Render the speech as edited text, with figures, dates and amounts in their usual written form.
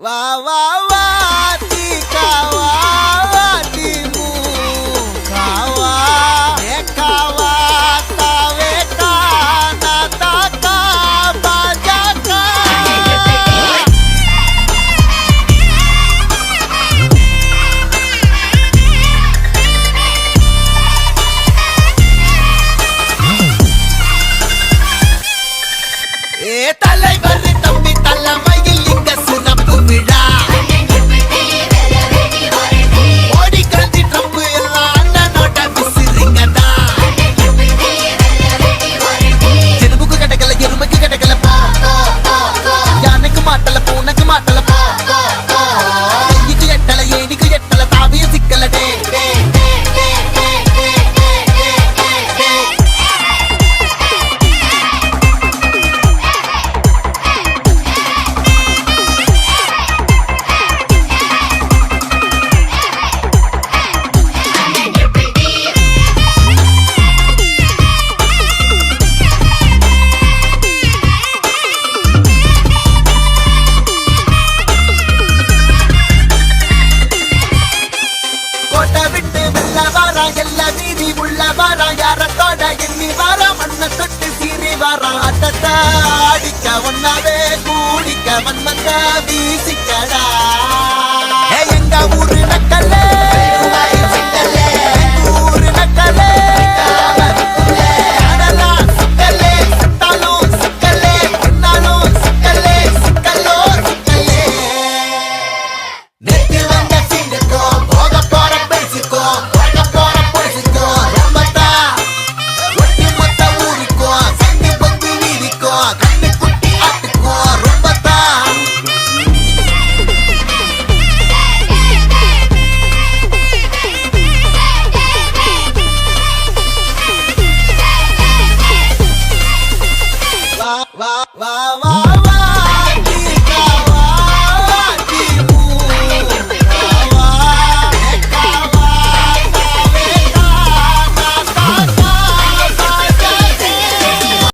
வா வா வா தி காவா தி மு காவா ஏ காவா தாவே கானா தாகா பாஜாகா ஏ தலைவர் தம்பி தலைமையில் இங்க சிறப்பு விழா ஓடி கல்வி ட்ரம்ப் எல்லாம் அண்ணனோட விசிறிங்கடா எறும்புக்கு கிடைக்கல எறும்புக்கு கிடைக்கல யானைக்கு மாட்டல பூனைக்கு மாட்டல கைக்கு எட்டல ஏனிக்கு எட்டல தாவிய சிக்கல டே எல்லா வீதி உள்ள வாரா யாரத்தோட எண்ணி வாரா மண்ண தொட்டு சீறி வாரா அட்டத்தா அடிக்க ஒன்னாவே கூடிக்க வன்மந்த வீசிக்கடா எங்க ஊரு நக்கலே ஊரு நக்கலே வா வா வா